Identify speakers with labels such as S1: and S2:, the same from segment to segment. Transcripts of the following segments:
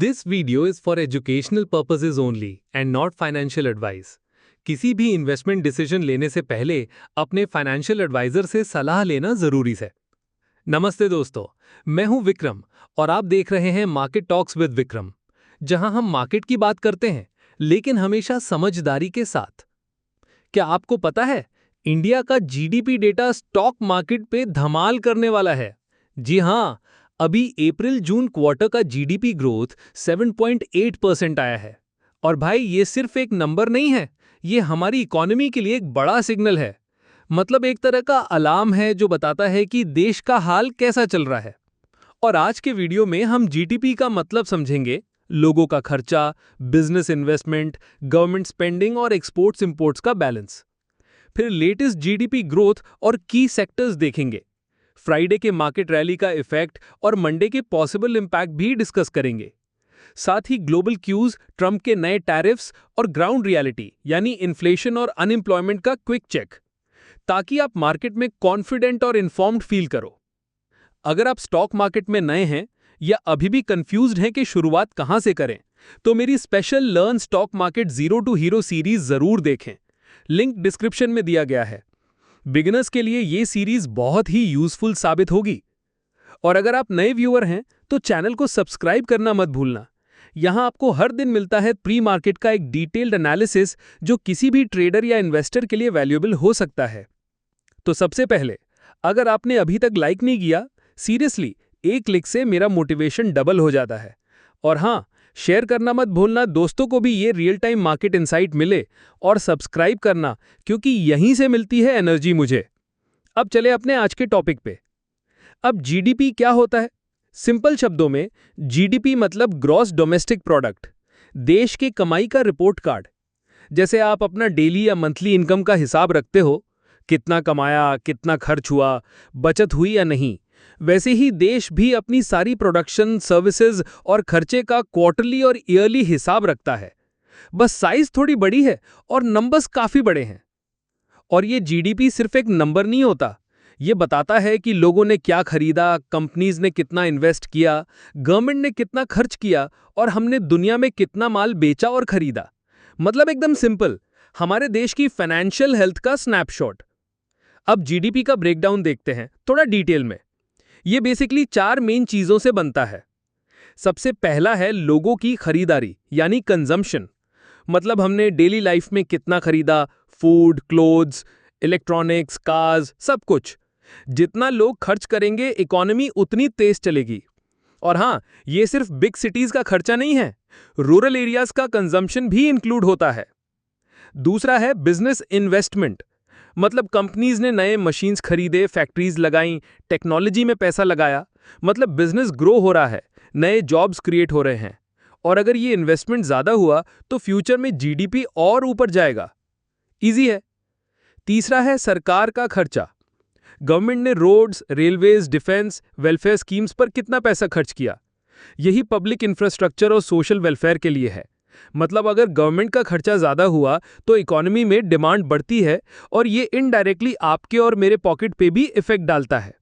S1: This video is for educational purposes only and not financial advice. किसी भी investment decision लेने से पहले अपने फाइनेंशियल एडवाइजर से सलाह लेना जरूरी है। नमस्ते दोस्तों, मैं हूं विक्रम और आप देख रहे हैं मार्केट टॉक्स विद विक्रम, जहां हम मार्केट की बात करते हैं लेकिन हमेशा समझदारी के साथ। क्या आपको पता है, इंडिया का जीडीपी डेटा स्टॉक मार्केट पे धमाल करने वाला है। जी हां, अभी अप्रैल जून क्वार्टर का जीडीपी ग्रोथ 7.8% आया है। और भाई, ये सिर्फ एक नंबर नहीं है, ये हमारी इकोनॉमी के लिए एक बड़ा सिग्नल है। मतलब एक तरह का अलार्म है जो बताता है कि देश का हाल कैसा चल रहा है। और आज के वीडियो में हम जीडीपी का मतलब समझेंगे, लोगों का खर्चा, बिजनेस इन्वेस्टमेंट, गवर्नमेंट स्पेंडिंग और एक्सपोर्ट्स इंपोर्ट्स का बैलेंस। फिर लेटेस्ट जीडीपी ग्रोथ और की सेक्टर्स देखेंगे। फ्राइडे के मार्केट रैली का इफेक्ट और मंडे के पॉसिबल इंपैक्ट भी डिस्कस करेंगे। साथ ही ग्लोबल क्यूज, ट्रंप के नए टैरिफ्स और ग्राउंड रियलिटी यानी इन्फ्लेशन और अनएम्प्लॉयमेंट का क्विक चेक, ताकि आप मार्केट में कॉन्फिडेंट और इन्फॉर्म्ड फील करो। अगर आप स्टॉक मार्केट में नए हैं या अभी भी कंफ्यूज्ड हैं कि शुरुआत कहां से करें, तो मेरी special learn stock market zero to hero series जरूर देखें। लिंक डिस्क्रिप्शन में दिया गया है। बिगिनर्स के लिए ये सीरीज बहुत ही यूजफुल साबित होगी। और अगर आप नए व्यूअर हैं तो चैनल को सब्सक्राइब करना मत भूलना। यहां आपको हर दिन मिलता है प्री मार्केट का एक डिटेल्ड एनालिसिस जो किसी भी ट्रेडर या इन्वेस्टर के लिए वैल्यूएबल हो सकता है। तो सबसे पहले, अगर आपने अभी तक लाइक नहीं किया, सीरियसली एक क्लिक से मेरा मोटिवेशन डबल हो जाता है। और हाँ, शेयर करना मत भूलना दोस्तों को भी ये रियल टाइम मार्केट इनसाइट मिले, और सब्सक्राइब करना, क्योंकि यहीं से मिलती है एनर्जी मुझे। अब चले अपने आज के टॉपिक पे। अब जीडीपी क्या होता है? सिंपल शब्दों में जीडीपी मतलब ग्रॉस डोमेस्टिक प्रोडक्ट, देश के कमाई का रिपोर्ट कार्ड। जैसे आप अपना डेली या मंथली इनकम का हिसाब रखते हो, कितना कमाया, कितना खर्च हुआ, बचत हुई या नहीं, वैसे ही देश भी अपनी सारी प्रोडक्शन, सर्विसेज और खर्चे का क्वार्टरली और ईयरली हिसाब रखता है। बस साइज थोड़ी बड़ी है और नंबर्स काफी बड़े हैं। और ये जीडीपी सिर्फ एक नंबर नहीं होता, ये बताता है कि लोगों ने क्या खरीदा, कंपनीज ने कितना इन्वेस्ट किया, गवर्नमेंट ने कितना खर्च किया और हमने दुनिया में कितना माल बेचा और खरीदा। मतलब एकदम सिंपल, हमारे देश की फाइनेंशियल हेल्थ का स्नैपशॉट। अब जीडीपी का ब्रेकडाउन देखते हैं थोड़ा डिटेल में। ये बेसिकली 4 मेन चीजों से बनता है। सबसे पहला है लोगों की खरीदारी यानी कंजम्पशन। मतलब हमने डेली लाइफ में कितना खरीदा, फूड, क्लोथ्स, इलेक्ट्रॉनिक्स, कार्स, सब कुछ। जितना लोग खर्च करेंगे, इकोनॉमी उतनी तेज चलेगी। और हाँ, ये सिर्फ बिग सिटीज का खर्चा नहीं है, रूरल एरियाज का कंजम्पशन भी इंक्लूड होता है। दूसरा है बिजनेस इन्वेस्टमेंट। मतलब कंपनीज ने नए मशीन्स खरीदे, फैक्ट्रीज लगाई, टेक्नोलॉजी में पैसा लगाया। मतलब बिजनेस ग्रो हो रहा है, नए जॉब्स क्रिएट हो रहे हैं। और अगर ये इन्वेस्टमेंट ज्यादा हुआ तो फ्यूचर में जीडीपी और ऊपर जाएगा। इजी है। तीसरा है सरकार का खर्चा। गवर्नमेंट ने roads, railways, defence, welfare schemes पर कितना पैसा खर्च किया। यही पब्लिक इंफ्रास्ट्रक्चर और सोशल वेलफेयर के लिए है। मतलब अगर गवर्नमेंट का खर्चा ज्यादा हुआ तो इकोनॉमी में डिमांड बढ़ती है और ये इनडायरेक्टली आपके और मेरे पॉकेट पे भी इफेक्ट डालता है।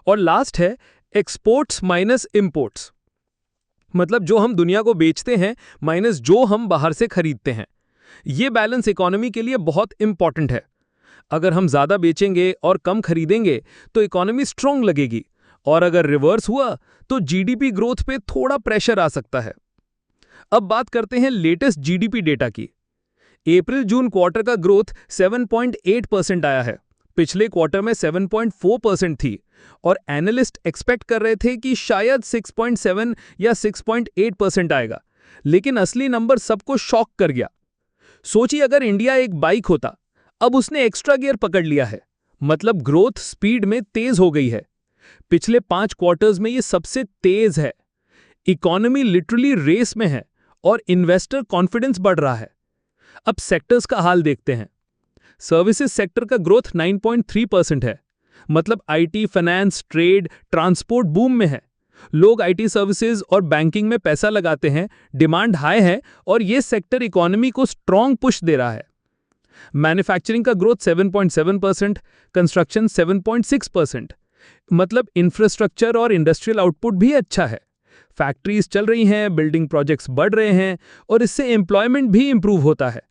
S1: और लास्ट है एक्सपोर्ट्स माइनस इंपोर्ट्स। मतलब जो हम दुनिया को बेचते हैं माइनस जो हम बाहर से खरीदते हैं। ये बैलेंस इकोनॉमी के लिए बहुत इंपॉर्टेंट है। अगर हम ज्यादा बेचेंगे और कम खरीदेंगे तो इकोनॉमी स्ट्रांग लगेगी, और अगर रिवर्स हुआ तो जीडीपी ग्रोथ पे थोड़ा प्रेशर आ सकता है। अब बात करते हैं लेटेस्ट जीडीपी डेटा की। अप्रैल जून क्वार्टर का ग्रोथ 7.8% आया है। पिछले क्वार्टर में 7.4% थी और एनालिस्ट एक्सपेक्ट कर रहे थे कि शायद 6.7 या 6.8% आएगा। लेकिन असली नंबर सबको शॉक कर गया। सोचिए, अगर इंडिया एक बाइक होता, अब उसने एक्स्ट्रा गियर पकड़ लिया है। मतलब ग्रोथ स्पीड में तेज हो गई है। पिछले 5 क्वार्टर्स में ये सबसे तेज है। इकोनॉमी लिटरली रेस में है और इन्वेस्टर कॉन्फिडेंस बढ़ रहा है। अब सेक्टर्स का हाल देखते हैं। सर्विसेज सेक्टर का ग्रोथ 9.3% है। मतलब IT, finance, trade, transport boom में है। लोग आईटी सर्विसेज और बैंकिंग में पैसा लगाते हैं, डिमांड हाई है और ये सेक्टर इकोनॉमी को स्ट्रांग पुश दे रहा है। मैन्युफैक्चरिंग का ग्रोथ 7.7%, कंस्ट्रक्शन 7.6%। मतलब इंफ्रास्ट्रक्चर और इंडस्ट्रियल आउटपुट भी अच्छा है।
S2: फैक्ट्रीज चल रही हैं, बिल्डिंग प्रोजेक्ट्स बढ़ रहे हैं और इससे एम्प्लॉयमेंट भी इंप्रूव होता है।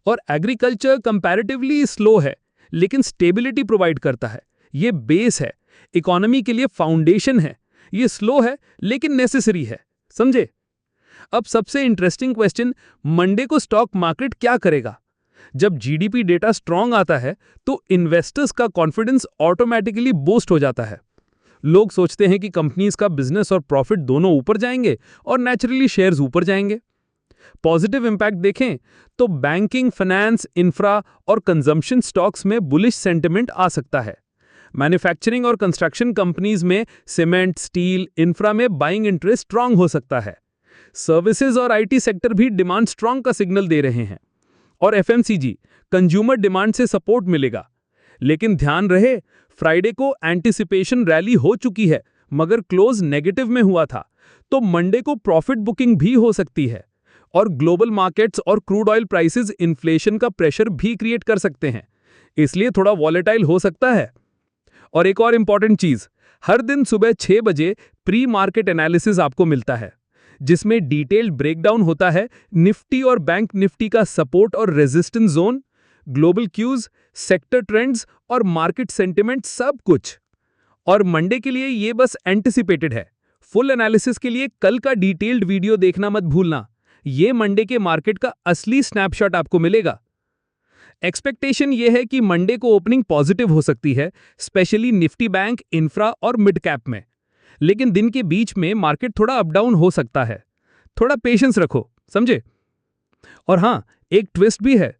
S2: और एग्रीकल्चर कंपैरेटिवली स्लो है लेकिन स्टेबिलिटी प्रोवाइड करता है। ये बेस है, इकोनॉमी के लिए फाउंडेशन है। ये स्लो है लेकिन नेसेसरी है, समझे? अब सबसे इंटरेस्टिंग क्वेश्चन, मंडे को स्टॉक मार्केट क्या करेगा? जब जीडीपी डेटा स्ट्रांग आता है तो इन्वेस्टर्स का कॉन्फिडेंस ऑटोमेटिकली बूस्ट हो जाता है। लोग सोचते हैं कि कंपनीज का बिजनेस और प्रॉफिट दोनों ऊपर जाएंगे और नेचुरली शेयर्स ऊपर जाएंगे। पॉजिटिव इंपैक्ट देखें तो बैंकिंग, फाइनेंस, इंफ्रा और कंजम्पशन स्टॉक्स में बुलिश सेंटिमेंट आ सकता है। मैन्युफैक्चरिंग और कंस्ट्रक्शन कंपनीज में सीमेंट, स्टील, इंफ्रा में बाइंग इंटरेस्ट स्ट्रांग हो सकता है। सर्विसेज और आईटी सेक्टर भी डिमांड स्ट्रांग का सिग्नल दे रहे हैं। और एफएमसीजी, कंज्यूमर डिमांड से सपोर्ट मिलेगा। लेकिन ध्यान रहे, फ्राइडे को एंटिसिपेशन रैली हो चुकी है मगर क्लोज नेगेटिव में हुआ था, तो मंडे को प्रॉफिट बुकिंग भी हो सकती है। और ग्लोबल मार्केट्स और क्रूड ऑयल प्राइसेस इन्फ्लेशन का प्रेशर भी क्रिएट कर सकते हैं, इसलिए थोड़ा वॉलेटाइल हो सकता है। और एक और इंपॉर्टेंट चीज, हर दिन सुबह 6 बजे प्री मार्केट एनालिसिस आपको मिलता है जिसमें डिटेल्ड ब्रेकडाउन होता है निफ्टी और बैंक निफ्टी का सपोर्ट और resistance zone, global cues, sector trends और मार्केट सेंटिमेंट, सब कुछ। और मंडे के लिए ये बस एंटिसिपेटेड है। फुल एनालिसिस के लिए कल का डिटेल्ड वीडियो देखना मत भूलना। ये मंडे के मार्केट का असली स्नैपशॉट आपको मिलेगा। एक्सपेक्टेशन ये है कि मंडे को ओपनिंग पॉजिटिव हो सकती है, स्पेशली निफ्टी, बैंक, इंफ्रा और मिड कैप में। लेकिन दिन के बीच में मार्केट थोड़ा अप डाउन हो सकता है। थोड़ा पेशेंस रखो, समझे? और हाँ, एक ट्विस्ट भी है।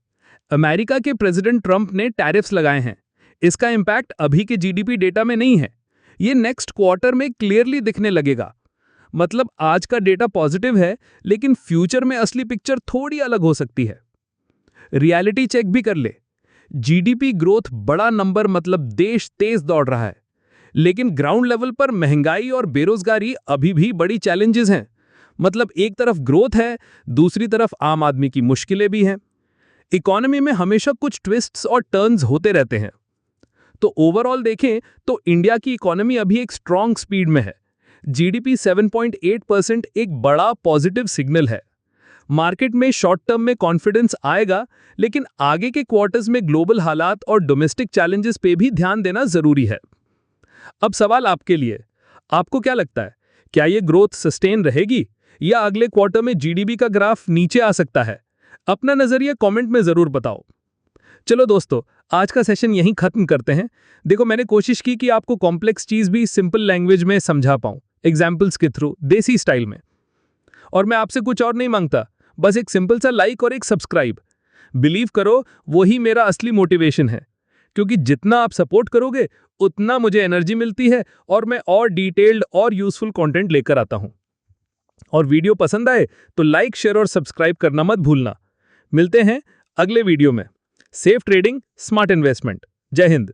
S2: अमेरिका के प्रेसिडेंट ट्रंप ने टैरिफ्स लगाए हैं। इसका इंपैक्ट अभी के जीडीपी डेटा में नहीं है, ये नेक्स्ट क्वार्टर में क्लियरली दिखने लगेगा। मतलब आज का डेटा पॉजिटिव है लेकिन फ्यूचर में असली पिक्चर थोड़ी अलग हो सकती है। रियलिटी चेक भी कर ले। जीडीपी ग्रोथ बड़ा नंबर, मतलब देश तेज दौड़ रहा है, लेकिन ग्राउंड लेवल पर महंगाई और बेरोजगारी अभी भी बड़ी चैलेंजेस हैं। मतलब एक तरफ ग्रोथ है, दूसरी तरफ आम आदमी की मुश्किलें भी हैं। इकोनॉमी में हमेशा कुछ ट्विस्ट्स और टर्न्स होते रहते हैं। तो ओवरऑल देखें तो इंडिया की इकोनॉमी अभी एक स्ट्रांग स्पीड में है। जीडीपी 7.8% एक बड़ा पॉजिटिव सिग्नल है। मार्केट में शॉर्ट टर्म में कॉन्फिडेंस आएगा, लेकिन आगे के क्वार्टर्स में ग्लोबल हालात और डोमेस्टिक चैलेंजेस पे भी ध्यान देना जरूरी है। अब सवाल आपके लिए, आपको क्या लगता है, क्या ये ग्रोथ सस्टेन रहेगी या अगले क्वार्टर में जीडीपी का ग्राफ नीचे आ सकता है? अपना नजरिया कमेंट में जरूर बताओ। चलो दोस्तों, आज का सेशन यहीं खत्म करते हैं। देखो, मैंने कोशिश की कि आपको कॉम्प्लेक्स चीज भी सिंपल लैंग्वेज में समझा पाऊं, एग्जाम्पल्स के थ्रू, देसी स्टाइल में। और मैं आपसे कुछ और नहीं मांगता, बस एक सिंपल सा लाइक और एक सब्सक्राइब। बिलीव करो, वही मेरा असली मोटिवेशन है, क्योंकि जितना आप सपोर्ट करोगे उतना मुझे एनर्जी मिलती है और मैं और डिटेल्ड और यूजफुल कंटेंट लेकर आता हूं। और वीडियो पसंद आए तो लाइक, शेयर और सब्सक्राइब करना मत भूलना। मिलते हैं अगले वीडियो में। Safe trading, smart investment. जय हिंद।